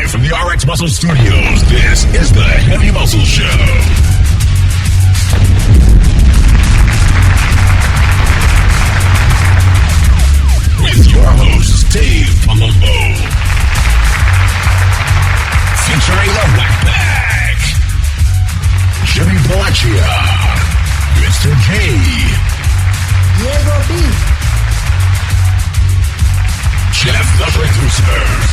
Live from the RX Muscle Studios, this is the Heavy Muscle Show. With your hosts, Dave Palumbo. Featuring the Whack Pack, Jimmy Palacia, Mr. J, Diego B, Jeff the Producer.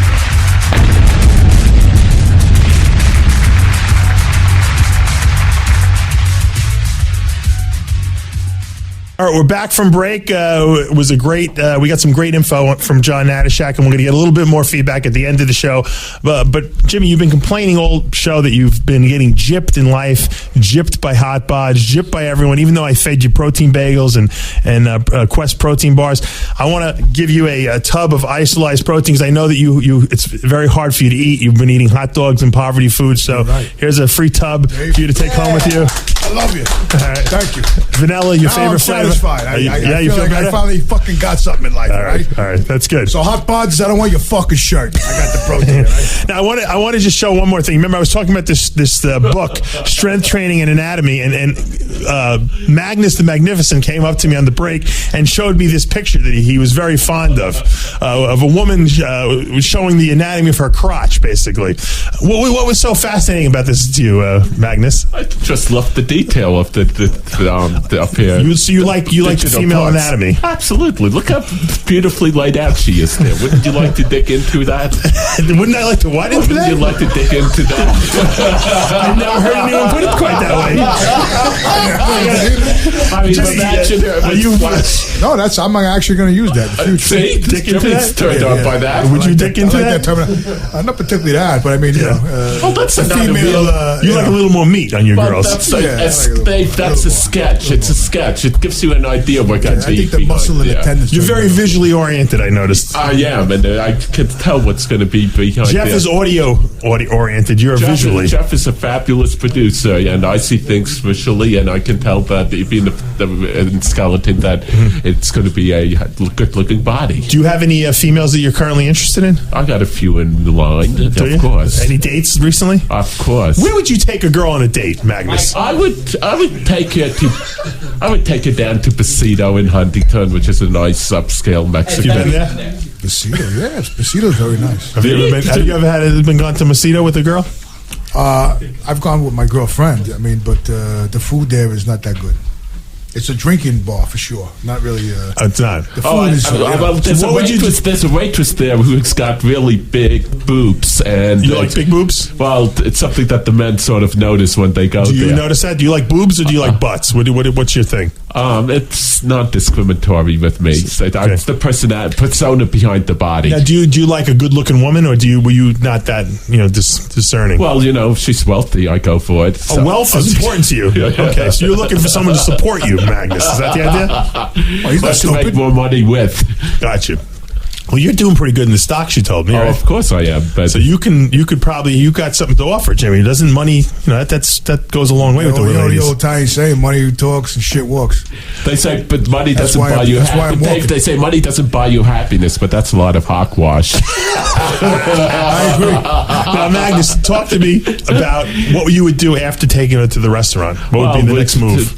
All right, we're back from break. It was a great, we got some great info from John Natashak, and we're going to get a little bit more feedback at the end of the show. But Jimmy, you've been complaining all show that you've been getting gypped in life, gypped by Hot Bods, gypped by everyone, even though I fed you protein bagels and Quest protein bars. I want to give you a tub of isolized proteins. I know that you it's very hard for you to eat. You've been eating hot dogs and poverty food, so here's a free tub for you to take home with you. I love you. Right. Thank you. Vanilla, your favorite flavor? I you feel like better? I finally fucking got something in life, all right? All right, that's good. So Hot Bods, I don't want your fucking shirt. I got the protein, right? Now, I want to just show one more thing. Remember, I was talking about this book, Strength Training and Anatomy, and Magnus the Magnificent came up to me on the break and showed me this picture that he was very fond of a woman showing the anatomy of her crotch, basically. What was so fascinating about this to you, Magnus? I just love the detail of the up here. So you like the female parts. anatomy? Absolutely. Look how beautifully laid out she is there. Wouldn't you like to dig into that? Wouldn't I like to what into that? Wouldn't you like to dig into that? I've never heard anyone put it quite that way. I mean, imagine No, I'm actually going to use that in the future. See? Dick into Jimmy's that? turned on by that. Would you dick into that? Not particularly that, but I mean, that's a female. You like a little more meat on your Well, girls. that's Yeah, a sketch. It's a sketch. It gives you an idea of what I think the muscle and the tendons. You're very visually oriented, I noticed. I am, and I can tell what's going to be behind Jeff there. is audio oriented. You're visually. Jeff is a fabulous producer, and I see things visually, and I can tell that even in skeleton that it's going to be a good-looking body. Do you have any females that you're currently interested in? I got a few in line, Do you? of course. Any dates recently? Of course. Where would you take a girl on a date, Magnus? I would take her down to Besito in Huntington, which is a nice upscale Mexican. Have you been there? Besito, yes. Besito's very nice. Have you ever been gone to Masito with a girl? I've gone with my girlfriend. I mean, but the food there is not that good. It's a drinking bar for sure. Not really. It's not. The food is. There's a waitress there who's got really big boobs, and You like big boobs? Well, it's something that the men sort of notice when they go Do you there. notice that? Do you like boobs or do you like butts? What's your thing? It's not discriminatory with me. So it's the persona behind the body. Now, do you like a good-looking woman, or were you not that discerning? Well, if she's wealthy, I go for it. So. Wealth is important to you. Okay, so you're looking for someone to support you, Magnus. Is that the idea? He's not to make stupid. more money with. Gotcha. Well, you're doing pretty good in the stocks, you told me. Oh, right? of course I am. But So you got something to offer, Jimmy. Doesn't money, that goes a long way with the The ladies. old Italian saying, money talks and shit walks. they say, but money That's doesn't why buy you that's why I'm happiness. walking. They say money doesn't buy you happiness, but that's a lot of hogwash. I agree. Now, Magnus, talk to me about what you would do after taking her to the restaurant. What would be the next move? To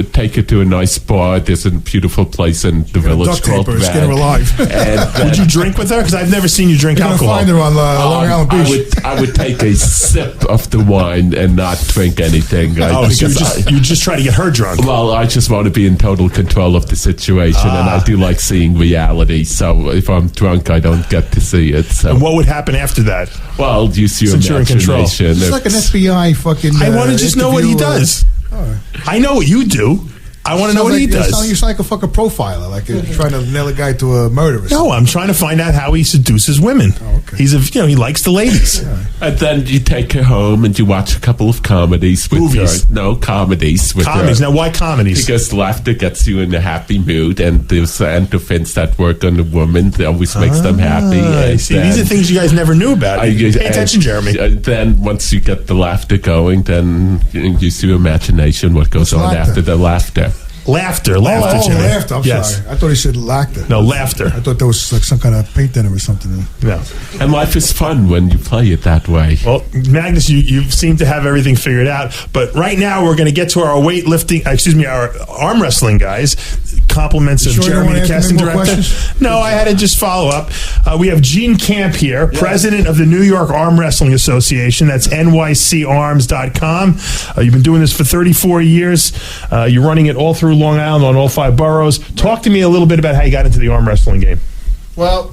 take her to a nice bar. There's a beautiful place in the village duct called tape her, skin her Van. alive. And Would you drink with her? Because I've never seen you drink You're gonna alcohol. find her on Long Island Beach. I would take a sip of the wine and not drink anything. So you just try to get her drunk. Well, I just want to be in total control of the situation, and I do like seeing reality. So if I'm drunk, I don't get to see it. So. And what would happen after that? Well, use your Since you're in control. imagination. It's like an FBI fucking. I want to just know what he interview, does. I know what you do. I want to know what he does. You sound like a fucking profiler, like you're trying to nail a guy to a murder. No, I'm trying to find out how he seduces women. Oh, okay. He likes the ladies. And then you take her home and you watch a couple of comedies with Movies. her. No, comedies with Comedies. her. Now, why comedies? Because laughter gets you in a happy mood, and there's endorphins that work on the woman. That always makes them happy. I And see, then- these are things you guys never knew about. Pay attention, Jeremy. Then once you get the laughter going, then use your imagination what goes What's on laughter? after the laughter. Laughter. Oh, Jimmy. laughter. I'm sorry. I thought he said laughter. No, laughter. I thought there was like some kind of paint thinner or something. No. And life is fun when you play it that way. Well, Magnus, you seem to have everything figured out. But right now, we're going to get to our our arm wrestling guys. Compliments of sure you don't Jeremy, wanna the ask casting me more director. questions? No, I had to just follow up. We have Gene Camp here, president of the New York Arm Wrestling Association. That's nycarms.com. You've been doing this for 34 years. You're running it all through Long Island on all 5 boroughs. Talk to me a little bit about how you got into the arm wrestling game. Well,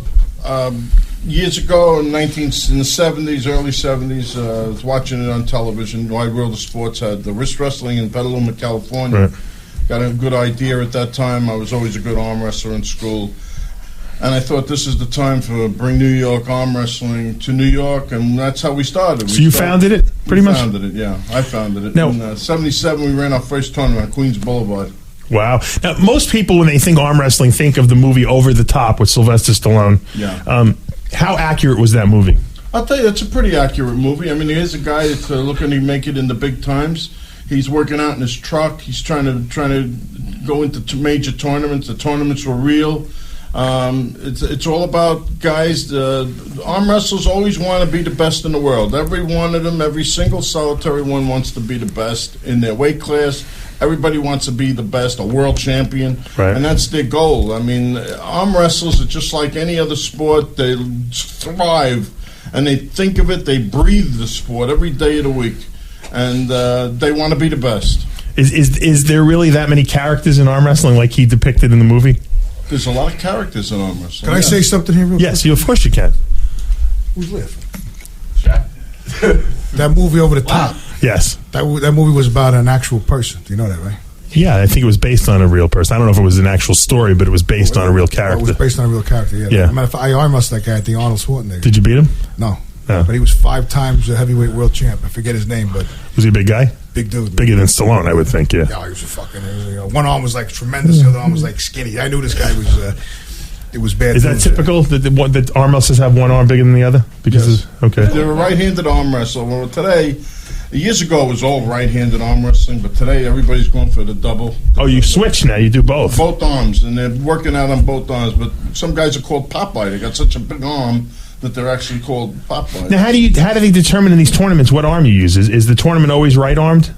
years ago in the 70s, early 70s, I was watching it on television. Wide World of Sports had the wrist wrestling in Petaluma, California. Right. Got a good idea at that time. I was always a good arm wrestler in school. And I thought this is the time to bring New York arm wrestling to New York, and that's how we started. So you founded it, pretty much? Founded it, yeah. I founded it. Now- In 77, we ran our first tournament on Queens Boulevard. Wow. Now, most people, when they think arm wrestling, think of the movie Over the Top with Sylvester Stallone. Yeah. How accurate was that movie? I'll tell you, it's a pretty accurate movie. I mean, here's a guy that's looking to make it in the big times. He's working out in his truck. He's trying to go into major tournaments. The tournaments were real. It's all about guys. Arm wrestlers always want to be the best in the world. Every one of them, every single solitary one wants to be the best in their weight class. Everybody wants to be the best, a world champion, Right. and that's their goal. I mean, arm wrestlers are just like any other sport. They thrive, and they think of it. They breathe the sport every day of the week, and they want to be the best. Is there really that many characters in arm wrestling like he depicted in the movie? There's a lot of characters in arm wrestling. Can I say something here real Yes, of course you can. quick? Who's laughing? That movie Over the Top. Yes. That movie was about an actual person. Do you know that, right? Yeah, I think it was based on a real person. I don't know if it was an actual story, but it was based on a real It character. was based on a real character, yeah. Yeah. As a matter of fact, I arm wrestled that guy at the Arnold Schwarzenegger. Did you beat him? No. No. But he was 5 times a heavyweight world champ. I forget his name, but Was he a big guy? big dude. Bigger than Stallone, I would think, yeah. Yeah, he was a fucking. One arm was like tremendous, the other arm was like skinny. I knew this guy was. It was bad. Is that news. typical that arm wrestlers have one arm bigger than the other? Because okay. They're a right-handed arm wrestler. Well, today, years ago, it was all right-handed arm wrestling, but today everybody's going for the double. Oh, you switch now. You do both. Both arms, and they're working out on both arms. But some guys are called Popeye. They got such a big arm that they're actually called Popeye. Now, how do they determine in these tournaments what arm you use? Is the tournament always right armed?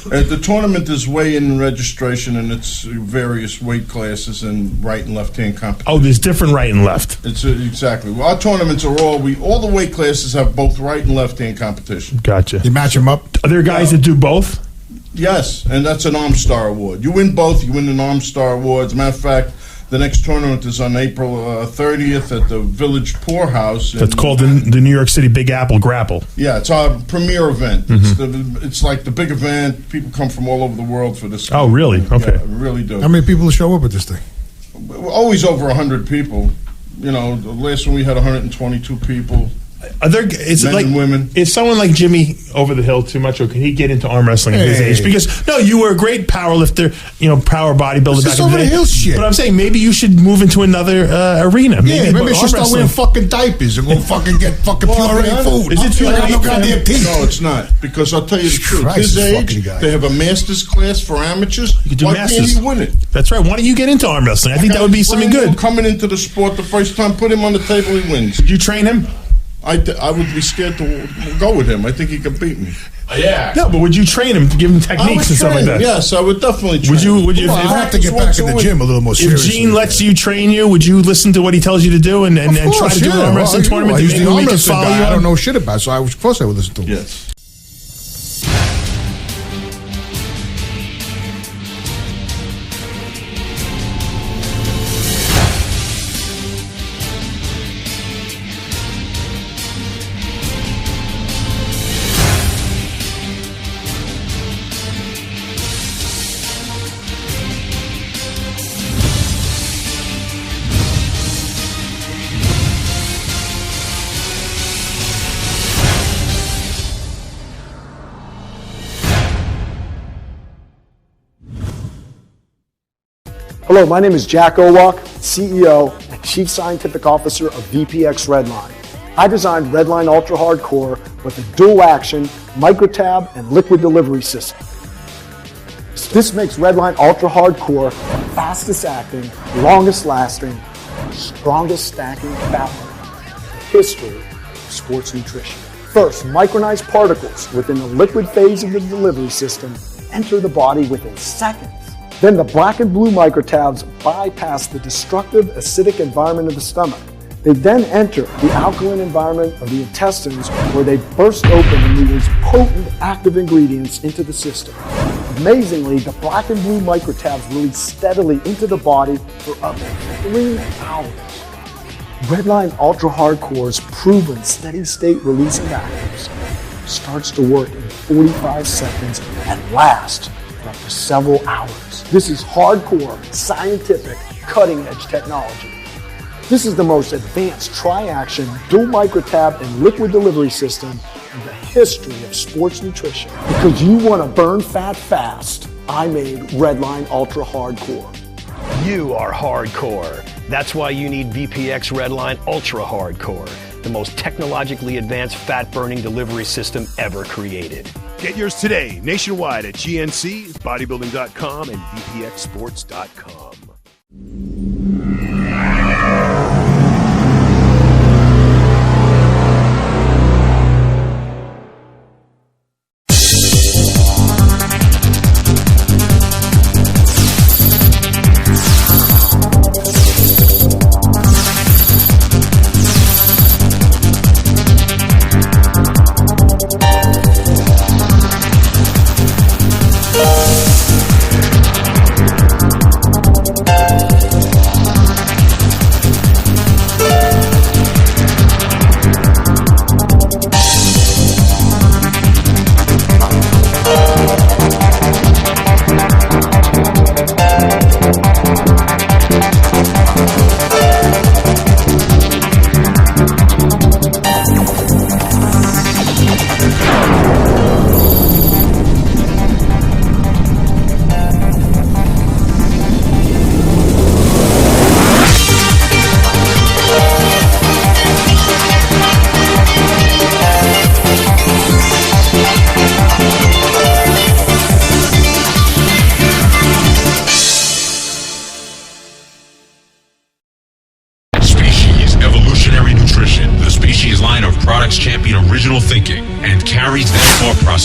The tournament is weigh-in registration, and it's various weight classes and right and left-hand competition. Oh, there's different right and left. It's exactly. Well, our tournaments are all the weight classes have both right and left-hand competition. Gotcha. You match him up. Are there guys that do both? Yes, and that's an Arm Star Award. You win both, you win an Arm Star Award. As a matter of fact, the next tournament is on April 30th at the Village Poorhouse. That's called the New York City Big Apple Grapple. Yeah, it's our premier event. It's like the big event. People come from all over the world for this. Oh, really? Okay. Yeah, really do. How many people show up at this thing? Always over 100 people. You know, the last one we had 122 people. Are there? Is it Men like and women. Is someone like Jimmy over the hill too much, or can he get into arm wrestling at his Hey. age? Because no, you were a great power lifter, power bodybuilder This back is in the over the day. hill shit. But I'm saying maybe you should move into another arena. Yeah, maybe I should arm start wearing fucking diapers and go fucking get fucking pureed food. Is it too I got late no for him? goddamn teeth. No, it's not. Because I'll tell you the truth. Christ, His this age, fucking guy. they have a master's class for amateurs. You could do Why masters. can't he win it? That's right. Why don't you get into arm wrestling? I think that would be something Brand new good. Coming into the sport the first time, put him on the table, he wins. Would you train him? I would be scared to go with him. I think he could beat me. Yeah. No, but would you train him to give him I would techniques and stuff like train. that? Yes, I would definitely train. Would you? Well, I have to get back in the gym a little more If seriously. Gene lets you train you, would you listen to what he tells you to do and try to do an arm wrestling tournament? He's Maybe the we arm could wrestling follow guy you I don't on? know shit about, so of course I would listen to him. Yes. Hello, my name is Jack Owak, CEO and Chief Scientific Officer of VPX Redline. I designed Redline Ultra Hardcore with a dual action, microtab, and liquid delivery system. This makes Redline Ultra Hardcore the fastest acting, longest lasting, strongest stacking fat burner in the history of sports nutrition. First, micronized particles within the liquid phase of the delivery system enter the body within seconds. Then the black and blue microtabs bypass the destructive acidic environment of the stomach. They then enter the alkaline environment of the intestines, where they burst open and release potent active ingredients into the system. Amazingly, the black and blue microtabs release steadily into the body for up to 3 hours. Redline Ultra Hardcore's proven steady state releasing actives starts to work in 45 seconds and lasts for up to several hours. This is hardcore, scientific, cutting-edge technology. This is the most advanced tri-action, dual microtab and liquid delivery system in the history of sports nutrition. Because you want to burn fat fast, I made Redline Ultra Hardcore. You are hardcore. That's why you need VPX Redline Ultra Hardcore, the most technologically advanced fat-burning delivery system ever created. Get yours today, nationwide at GNC, bodybuilding.com, and VPXsports.com.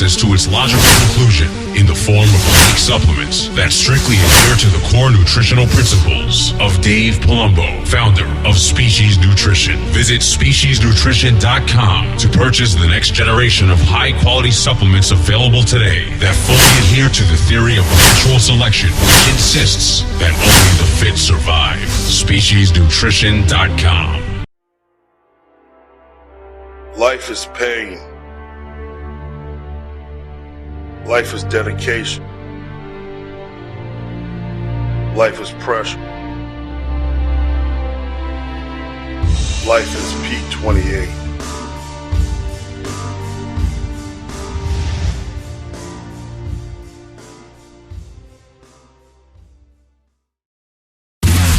To its logical conclusion in the form of unique supplements that strictly adhere to the core nutritional principles of Dave Palumbo, founder of Species Nutrition. Visit speciesnutrition.com to purchase the next generation of high-quality supplements available today that fully adhere to the theory of natural selection, which insists that only the fit survive. Speciesnutrition.com. Life is pain. Life is dedication. Life is pressure. Life is P28.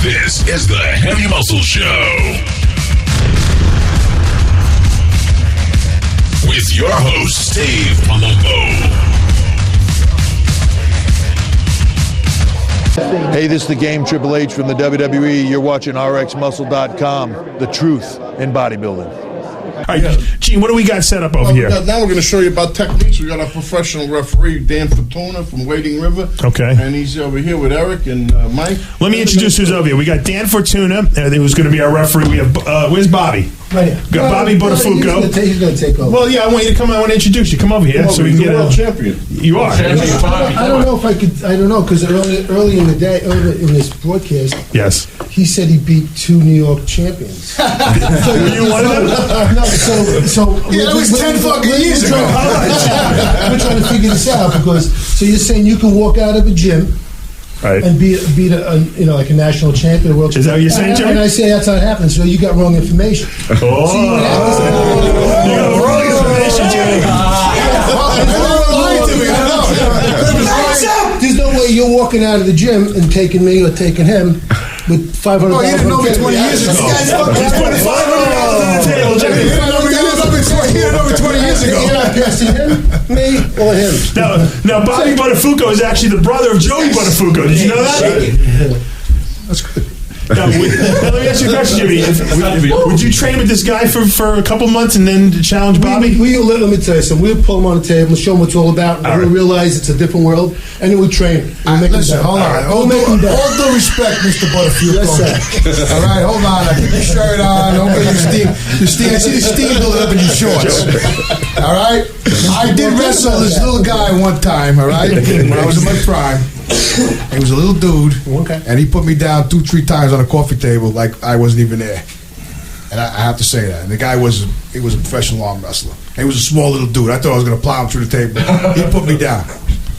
This is the Heavy Muscle Show with your host, Dave Palumbo. Hey, this is the Game, Triple H from the WWE. You're watching RxMuscle.com, the truth in bodybuilding. All right, Gene, what do we got set up over here? Now we're going to show you about techniques. We got our professional referee, Dan Fortuna from Wading River. Okay. And he's over here with Eric and Mike. Let me introduce who's over here. We got Dan Fortuna, who's going to be our referee. We have, where's Bobby? Right here. We got Bobby Buttafuoco. He's going to take over. Well, yeah, I want you to come. I want to introduce you. Come over here so we can get a world champion. You are. I don't know if I could. I don't know because early in the day, in this broadcast, yes, he said he beat 2 New York champions. Were you one of them? No. So yeah, that was 10 fucking years ago. We're trying to figure this out because so you're saying you can walk out of a gym. Right. And beat a like a national champion, a world champion. Is that what you're saying, Jimmy? And I say that's how it happens. So you got wrong information. Oh, you got wrong information, Jimmy. There's no way you're walking out of the gym and taking me or taking him with $500. Oh, you didn't know me 20 years ago. He's putting $500 on the table, Jimmy. He didn't know me 20 years ago. You're not passing him, me, or him. Now, Bobby Buttafuoco is actually the brother of Joey Buttafuoco. Did you know that? That's good. Now, let me ask you a question, Jimmy. Would you train with this guy for a couple months and then challenge Bobby? Let me tell you something. We'll pull him on the table, show him what it's all about, and we'll realize it's a different world, and then we train. Listen, hold on. All due respect, Mr. Buttafuoco. Yes, sir. All right, hold on. I keep your shirt on. Don't get your steam. I see the steam building up in your shorts. All right? I did wrestle this little guy one time, all right? When I was in my prime. He was a little dude, and he put me down 2-3 times on a coffee table like I wasn't even there. And I have to say that. And the guy was a professional arm wrestler. And he was a small little dude. I thought I was going to plow him through the table. He put me down.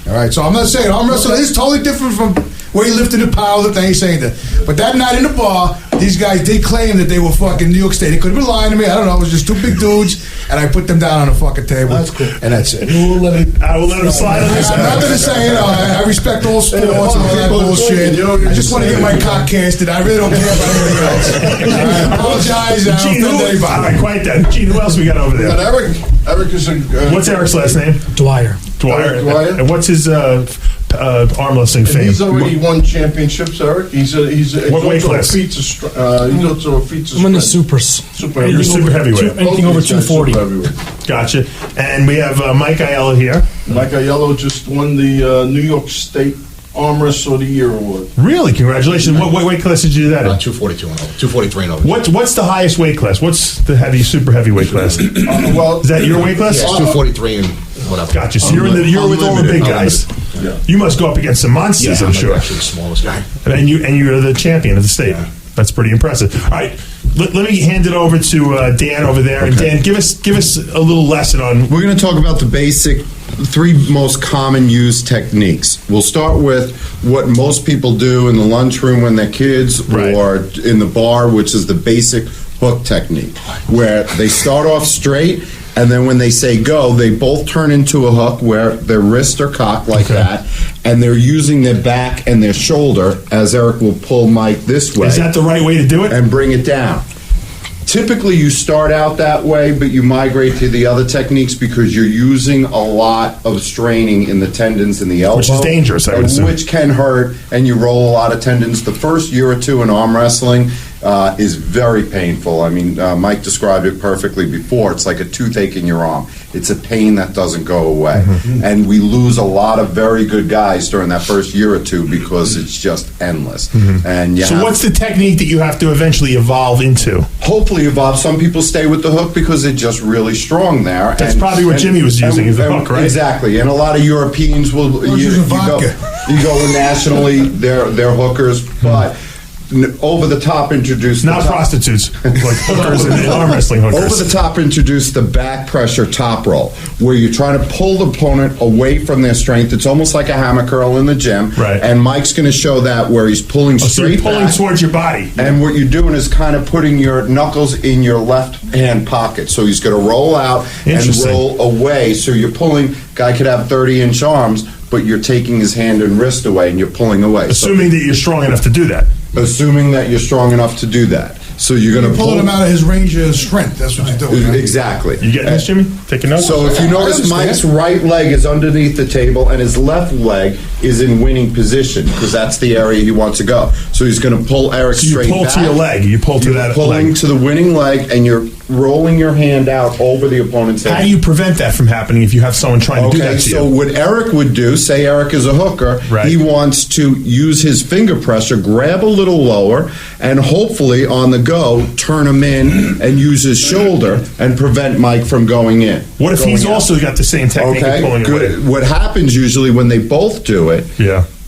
All right, so I'm not saying arm wrestling is totally different from where he lifted the power lift. I ain't saying that. But that night in the bar, these guys did claim that they were fucking New York State. They could have been lying to me. I don't know. It was just 2 big dudes, and I put them down on a fucking table. That's cool. And that's it. I will let him slide on this. I'm not going to say, I respect all sports and all that bullshit. I just want to get my cock casted. I really don't care about anything else. I apologize. Gene, all right, quiet that. Gene, who else we got over there? Got Eric. Eric is a... What's Eric's last name? Dwyer. Dwyer. And what's his arm wrestling fame? He's already won championships, Eric. He's what weight class? He's also a pizza. I'm in the supers. You're super heavyweight. Anything over 240. Gotcha. And we have Mike Aiello here. Mike Aiello just won the New York State Arm Wrestler of the Year award. Really? Congratulations. What weight class did you do that in? 242 and over. 243 and over. What's the highest weight class? What's the super heavyweight class? Well, is that your weight class? Yeah, 243 and whatever. Gotcha. So you're with all the big guys. Yeah. You must go up against some monsters, I'm sure. Actually the smallest guy. And you're the champion of the state. Yeah. That's pretty impressive. All right, let me hand it over to Dan over there. And Dan, give us a little lesson on. We're going to talk about the basic 3 most common used techniques. We'll start with what most people do in the lunchroom when they're kids, or in the bar, which is the basic hook technique, where they start off straight, and then when they say go, they both turn into a hook where their wrists are cocked like that, and they're using their back and their shoulder, as Eric will pull Mike this way. Is that the right way to do it? And bring it down. Typically, you start out that way, but you migrate to the other techniques because you're using a lot of straining in the tendons in the elbow. Which is dangerous, I would assume. Which can hurt, and you roll a lot of tendons. The first year or 2 in arm wrestling is very painful. I mean, Mike described it perfectly before. It's like a toothache in your arm. It's a pain that doesn't go away. Mm-hmm. And we lose a lot of very good guys during that first year or 2 because it's just endless. Mm-hmm. And so what's the technique that you have to eventually evolve into? Hopefully evolve. Some people stay with the hook because they're just really strong there. That's probably what Jimmy was using, is the hook, right? Exactly. And a lot of Europeans will you go nationally, they're hookers, but over the top introduce prostitutes like hookers and arm wrestling hookers. Over the top introduce the back pressure top roll, where you're trying to pull the opponent away from their strength. It's almost like a hammer curl in the gym, right? And Mike's going to show that where he's pulling straight pulling back, towards your body. and what you're doing is kind of putting your knuckles in your left hand pocket. So he's going to roll out and roll away. So you're pulling. Guy could have 30-inch arms, but you're taking his hand and wrist away, and you're pulling away. Assuming that you're strong enough to do that. Assuming that you're strong enough to do that. So you're going to pull him out of his range of strength. That's what you're doing. Right? Exactly. You getting this, Jimmy? Taking notes? So if you notice, Mike's right leg is underneath the table and his left leg is in winning position because that's the area he wants to go. So he's going to pull Eric straight back. You pull to your leg. You pull to that leg. Pulling to the winning leg, and you're rolling your hand out over the opponent's head. How do you prevent that from happening if you have someone trying to do that to you? So what Eric would do, say Eric is a hooker, he wants to use his finger pressure, grab a little lower, and hopefully on the go, turn him in and use his shoulder and prevent Mike from going in. What if he's also got the same technique of pulling away? What happens usually when they both do it,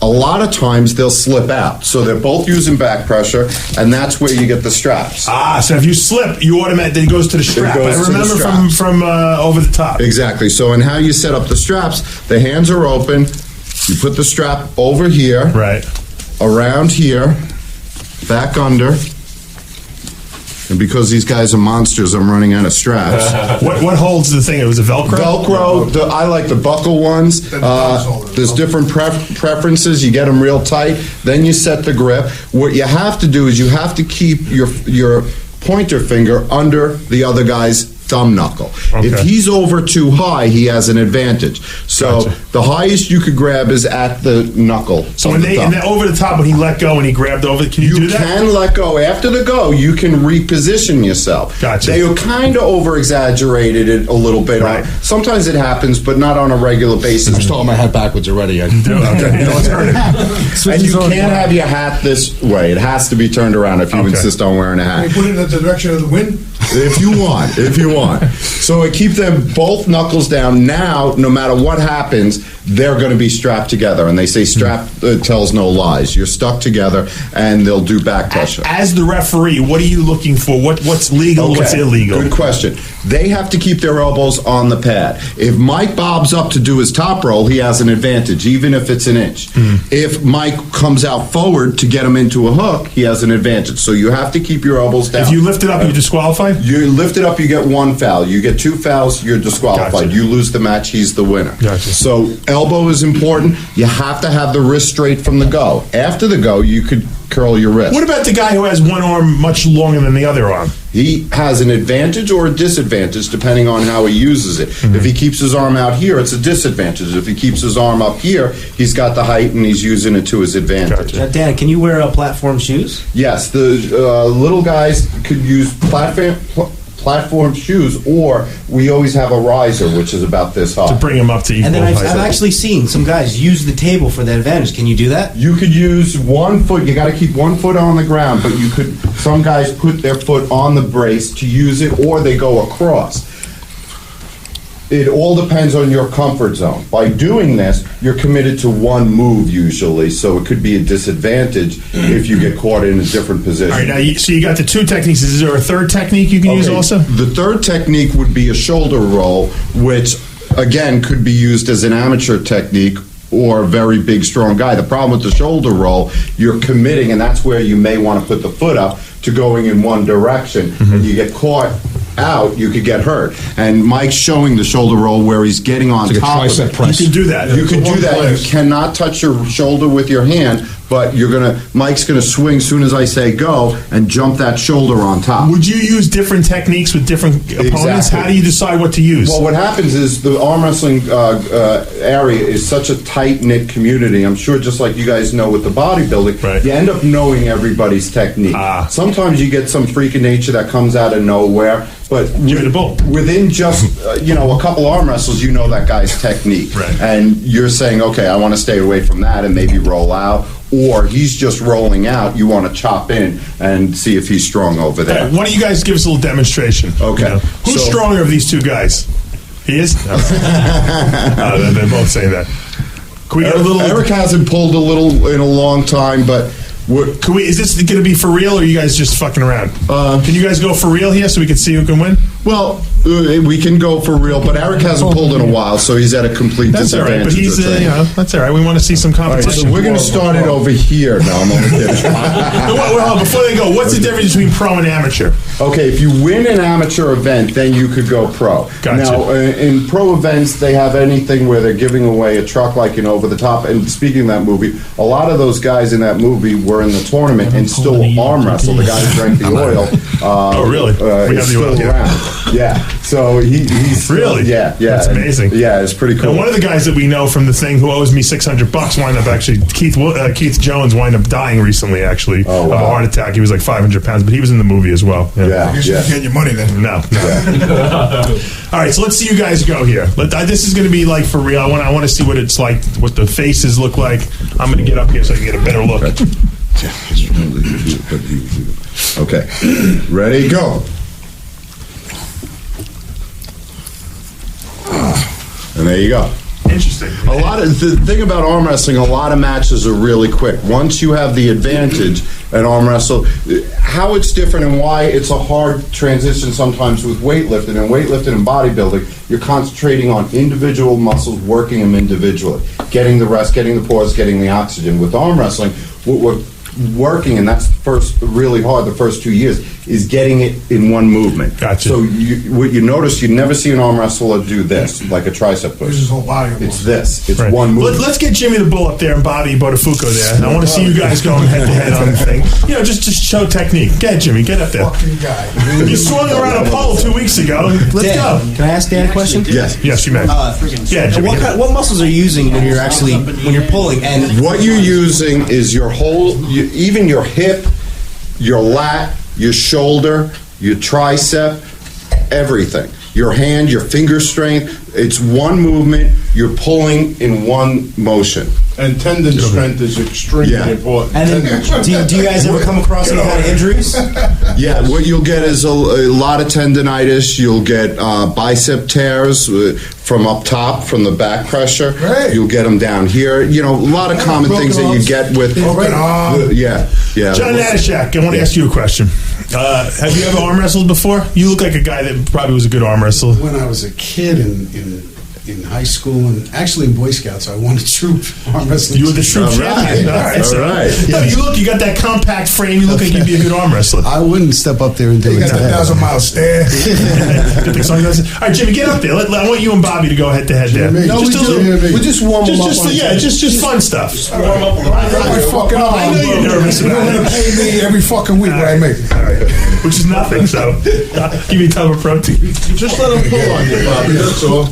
a lot of times they'll slip out. So they're both using back pressure, and that's where you get the straps. So if you slip, you automatically, it goes to the strap. I remember from over the top. Exactly. So in how you set up the straps, the hands are open. You put the strap over here, around here, back under. And because these guys are monsters, I'm running out of straps. What holds the thing? It was a Velcro? Velcro. I like the buckle ones. There's different preferences. You get them real tight. Then you set the grip. What you have to do is you have to keep your pointer finger under the other guy's thumb knuckle. Okay. If he's over too high, he has an advantage. So the highest you could grab is at the knuckle. So of when the they thumb. and then over the top, when he let go and he grabbed over, can you do that? You can let go. After the go, you can reposition yourself. Gotcha. They kind of over-exaggerated it a little bit. Right. Sometimes it happens, but not on a regular basis. I'm still on my head backwards already. Okay, you know what's hurting. And you can't have your hat this way. It has to be turned around if you insist on wearing a Can hat. you put it in the direction of the wind? If you want. So it keeps them both knuckles down. Now, no matter what happens, they're going to be strapped together. And they say strap tells no lies. You're stuck together, and they'll do back touch. As the referee, what are you looking for? What's legal? What's illegal? Good question. They have to keep their elbows on the pad. If Mike bobs up to do his top roll, he has an advantage, even if it's an inch. If Mike comes out forward to get him into a hook, he has an advantage. So you have to keep your elbows down. If you lift it up, you're disqualified? You lift it up, you get one foul. You get two fouls, you're disqualified. Gotcha. You lose the match, he's the winner. Gotcha. So elbow is important. You have to have the wrist straight from the go. After the go, you could curl your wrist. What about the guy who has one arm much longer than the other arm? He has an advantage or a disadvantage depending on how he uses it. If he keeps his arm out here, it's a disadvantage. If he keeps his arm up here, he's got the height and he's using it to his advantage. Dan, can you wear platform shoes? Yes, the little guys could use platform shoes, or we always have a riser, which is about this high. To bring him up to equal And then I've height. actually seen some guys use the table for the advantage. Can you do that? You could use one foot. You got to keep one foot on the ground, but you could. Some guys put their foot on the brace to use it, or they go across. It all depends on your comfort zone. By doing this, you're committed to one move usually, so it could be a disadvantage if you get caught in a different position. All right, now so you got the two techniques. Is there a third technique you can use also? The third technique would be a shoulder roll, which again could be used as an amateur technique or a very big, strong guy. The problem with the shoulder roll, you're committing, and that's where you may want to put the foot up to going in one direction, and you get caught out, you could get hurt. And Mike's showing the shoulder roll where he's getting on It's like a top of tricep it. press. You can do that. You can do that. You cannot touch your shoulder with your hand, but Mike's gonna swing soon as I say go and jump that shoulder on top. Would you use different techniques with different opponents? Exactly. How do you decide what to use? Well, what happens is the arm wrestling area is such a tight-knit community. I'm sure just like you guys know with the bodybuilding, you end up knowing everybody's technique. Sometimes you get some freak of nature that comes out of nowhere, but within just a couple arm wrestles, you know that guy's technique. And you're saying, okay, I want to stay away from that and maybe roll out. Or he's just rolling out, you want to chop in and see if he's strong over there. Why don't you guys give us a little demonstration? Okay. Who's stronger of these two guys? He is? No. They're both saying that. Can we get a little? Eric hasn't pulled a little in a long time, but is this going to be for real, or are you guys just fucking around? Can you guys go for real here so we can see who can win? Well, we can go for real, but Eric hasn't pulled in a while, so he's at a complete That's all right, disadvantage. but he's that's all right. We want to see some All right, competition. so we're going to start it over here. No, I'm only kidding. Well, before they go, what's the difference between pro and amateur? Okay, if you win an amateur event, then you could go pro. Gotcha. Now, in pro events, they have anything where they're giving away a truck like in Over the Top. And speaking of that movie, a lot of those guys in that movie were in the tournament and still arm wrestle. The guy who drank the oil. Oh, really? We have is the still oil here. around. Yeah. So he's still- Really? Yeah. That's amazing. Yeah, it's pretty cool. And one of the guys that we know from the thing who owes me $600 wound up actually Keith Jones wound up dying recently actually of a heart attack. He was like 500 pounds, but he was in the movie as well. I guess you can get your money then. No. All right, so let's see you guys go here. This is going to be like for real. I want to see what it's like, what the faces look like. I'm going to get up here so I can get a better look. Okay. Ready? Go. And there you go. Interesting. The thing about arm wrestling, a lot of matches are really quick. Once you have the advantage in arm wrestle, how it's different and why it's a hard transition sometimes with weightlifting. And weightlifting and bodybuilding, you're concentrating on individual muscles, working them individually, getting the rest, getting the pause, getting the oxygen. With arm wrestling, what working, and that's really hard the first 2 years, is getting it in one movement. Gotcha. So what you notice, you never see an arm wrestler do this, like a tricep push. His whole body. It's this. It's Right. one movement. Let's get Jimmy the Bull up there and Bobby Botafuco there. I want to see you guys going head to head on the thing. Just show technique. Get Jimmy, get up there. Fucking guy. You swung around a pole 2 weeks ago. Let's go. Can I ask Dan a question? Yes. Yes, you may. Yeah, Jimmy. What muscles are you using when you're pulling? And What you're using is your even your hip, your lat, your shoulder, your tricep, everything. Your hand, your finger strength. It's one movement. You're pulling in one motion. And tendon strength is extremely important. And then, do you guys ever come across any kind of injuries? Yeah, what you'll get is a lot of tendinitis. You'll get bicep tears from up top, from the back pressure. Right. You'll get them down here. A lot of common things that you get with. Yeah. John Natashak, I want to ask you a question. Have you ever arm wrestled before? You look like a guy that probably was a good arm wrestler. When I was a kid in high school and actually in Boy Scouts, I won a troop arm wrestling. You were the troop champion. All right. No, you got that compact frame. You look like you'd be a good arm wrestler. I wouldn't step up there and do You it. got the 1,000-mile stare. All right, Jimmy, get up there. I want you and Bobby to go head to head there. No, we just warm them up. Just fun stuff. I know you're nervous You're about going to it. pay me every fucking week what I make. Which is nothing, so give me a ton of protein. Just let him pull on you, Bobby. That's all.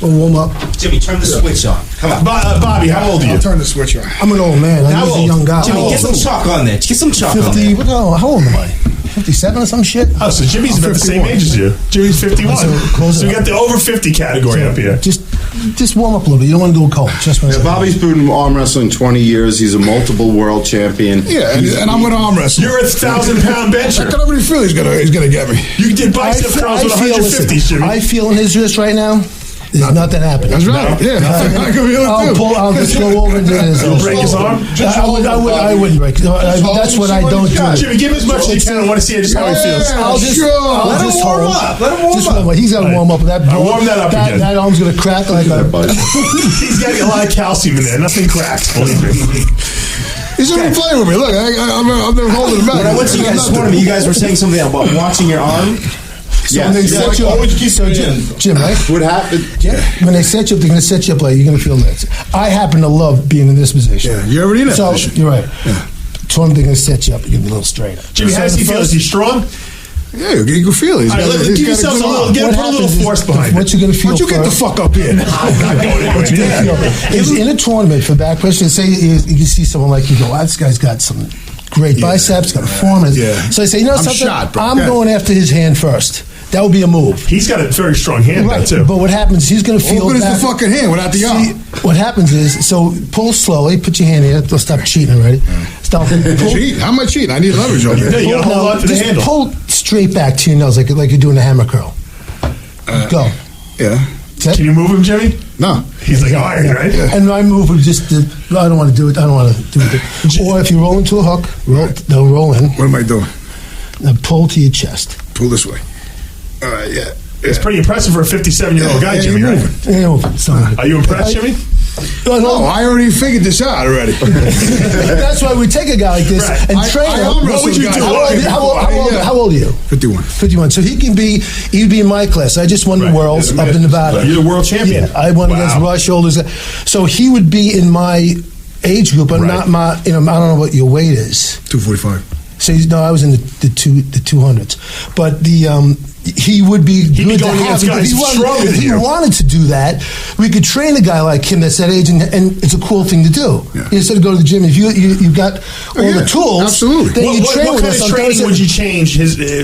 We'll warm up. Jimmy, turn the switch on. Come on. Bobby, how old are you? I'll turn the switch on. I'm an old man. How I'm just a old? young guy. Jimmy, get some chalk on there. Get some chalk on 50. there. How old am I? 57 or some shit? Oh, so Jimmy's I'm about the same 51. age as you. Jimmy's 51. Close So it we up. got the over 50 category up here. Just warm up a little bit. You don't want to do a cold. Just Yeah, Bobby's been arm wrestling 20 years. He's a multiple world champion. Yeah, and I'm going to arm wrestle. You're a 1,000-pound bencher. I can already feel he's gonna get me. You did bicep curls with 150, Jimmy. I feel in his wrist right now. There's nothing happening. That's right. Yeah, I can feel it too. I'll just go over and do this. You'll break his arm? I wouldn't break. That's what I don't do. Jimmy, give him as much as you can. I want to see just how he feels. I'll just Let him warm up. Let him warm just up. warm up. He's got to warm up. Warm that up again. That arm's gonna crack like a. He's got a lot of calcium in there. Nothing cracks, believe me. He's already playing with me. Look, I've been holding him back. When I went to you guys this morning, you guys were saying something about watching your arm. So when they set you up, Jim, right? What happened? When they set you up, they're going to set you up like you're going to feel that. I happen to love being in this position. Yeah, you're already in that so, position. You're right. So they're going to set you up. You're going to be a little straighter. Jimmy, how does he feel? Is he strong? Yeah, you can feel it. All right, give yourselves a little, put a little force behind What it. you're going to feel Why don't you get the first- fuck up here? What you're gonna feel is in a tournament for back pressure. Say you can see someone like you go, wow, this guy's got some great biceps, got a form. Yeah. So I say, you know I'm something? shot, bro. I'm Yeah. going after his hand first. That would be a move. He's got a very strong hand, though, too. But what happens? He's going to feel. What is the back- fucking hand without the arm? See, what happens is, so pull slowly. Put your hand here. Don't stop cheating already. Stop. Pull, Cheat? How am I cheating? I need leverage over Yeah, here. you got to hold on to the just handle. pull straight back to your nose, like you're doing a hammer curl. Go. Yeah. Can you move him, Jimmy? No. He's like iron, right? And my move would just, I don't want to do it. I don't want to do it. Or if you roll into a hook, they'll roll in. What am I doing? Now pull to your chest. Pull this way. All right, yeah. It's pretty impressive for a 57-year-old guy, Yeah, Jimmy, you're right? moving. You know, Are you impressed, Jimmy? No, I already figured this out already. That's why we take a guy like this Right. and train him. What would you do? How old are you? 51. 51. So he'd be in my class. I just won the worlds up in Nevada. You're the world champion. Yeah, I won against Rush Shoulders. So he would be in my age group, but not my. I don't know what your weight is. 245. So I was in the 200s, but he would be He'd be good to going have. against guys stronger If than he you. wanted to do that, we could train a guy like him that's that age, and it's a cool thing to do. Yeah. Instead of go to the gym, if you got all the tools, absolutely. then you train What with kind us of on training Thursday. would you change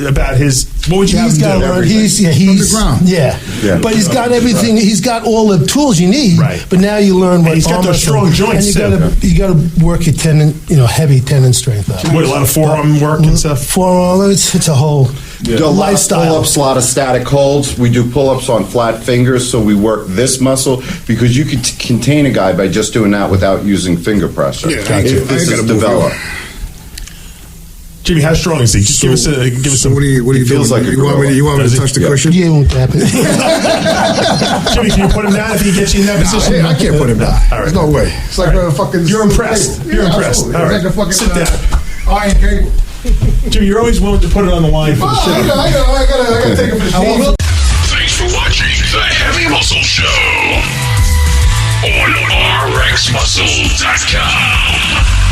about his? What would you have He's him got do? to learn. From the ground. Yeah. But he's got everything. He's got all the tools you need. Right. But now you learn what he's got arm those strong wrestling- joints, and you got to work your tendon, heavy tendon strength up. What, a lot of forearm work and stuff? Forearm, it's a whole Do a lot of lifestyle. pull-ups, a lot of static holds. We do pull-ups on flat fingers, so we work this muscle because you can contain a guy by just doing that without using finger pressure. Yeah, I if this gotta is move developed. Jimmy, how strong is he? Just give us some. What do you feels doing? like a you want me gorilla. to touch the cushion? Yeah, it won't happen. Jimmy, can you put him down if he gets you in that position? Hey, I can't put him down. All right. There's no way. It's like a fucking. You're impressed. Hey, You're impressed. absolutely. All right. It's like a fucking Sit down. iron cable. Jimmy, you're always willing to put it on the line for the show. I gotta take it for the team. Thanks for watching the Heavy Muscle Show on RxMuscle.com.